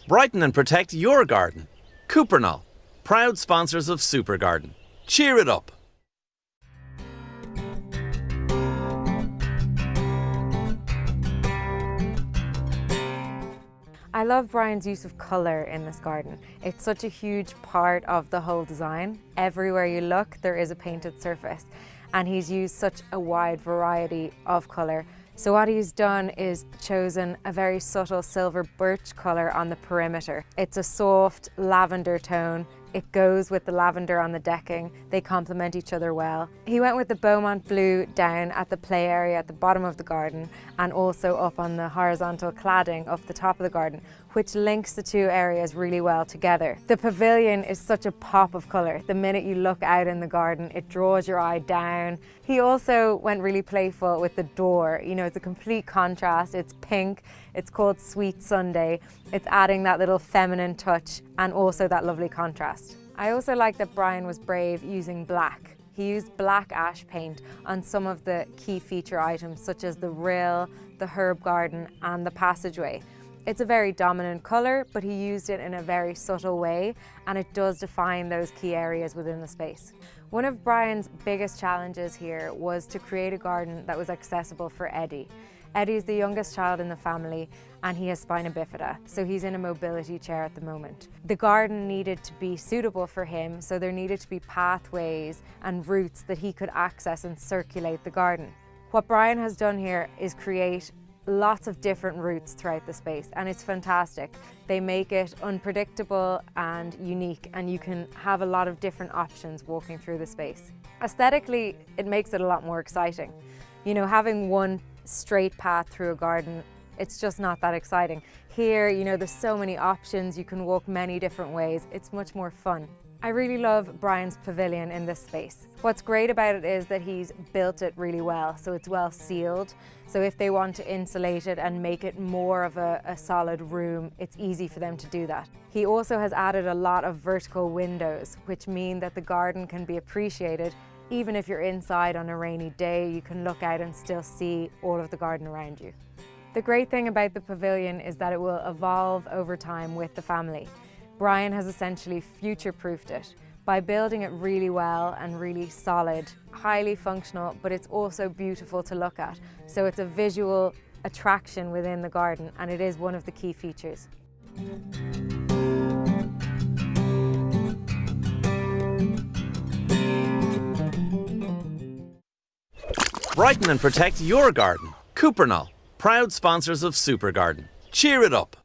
Brighten and protect your garden. Cupernall, proud sponsors of Supergarden. Cheer it up! I love Brian's use of colour in this garden. It's such a huge part of the whole design. Everywhere you look, there is a painted surface, and he's used such a wide variety of colour. So what he's done is chosen a very subtle silver birch colour on the perimeter. It's a soft lavender tone. It goes with the lavender on the decking. They complement each other well. He went with the Beaumont blue down at the play area at the bottom of the garden, and also up on the horizontal cladding up the top of the garden, which links the two areas really well together. The pavilion is such a pop of colour. The minute you look out in the garden, it draws your eye down. He also went really playful with the door. You know, it's a complete contrast. It's pink. It's called Sweet Sunday. It's adding that little feminine touch and also that lovely contrast. I also like that Brian was brave using black. He used black ash paint on some of the key feature items such as the rill, the herb garden and the passageway. It's a very dominant colour, but he used it in a very subtle way, and it does define those key areas within the space. One of Brian's biggest challenges here was to create a garden that was accessible for Eddie. Eddie's the youngest child in the family and he has spina bifida, so he's in a mobility chair at the moment. The garden needed to be suitable for him, so there needed to be pathways and routes that he could access and circulate the garden. What Brian has done here is create lots of different routes throughout the space, and it's fantastic. They make it unpredictable and unique, and you can have a lot of different options walking through the space. Aesthetically, it makes it a lot more exciting. You know, having one straight path through a garden, it's just not that exciting. Here, you know, there's so many options, you can walk many different ways, it's much more fun. I really love Brian's pavilion in this space. What's great about it is that he's built it really well, so it's well sealed. So if they want to insulate it and make it more of a solid room, it's easy for them to do that. He also has added a lot of vertical windows, which mean that the garden can be appreciated. Even if you're inside on a rainy day, you can look out and still see all of the garden around you. The great thing about the pavilion is that it will evolve over time with the family. Brian has essentially future-proofed it by building it really well and really solid, highly functional, but it's also beautiful to look at. So it's a visual attraction within the garden, and it is one of the key features. Brighten and protect your garden. Cupernall, proud sponsors of Supergarden. Cheer it up!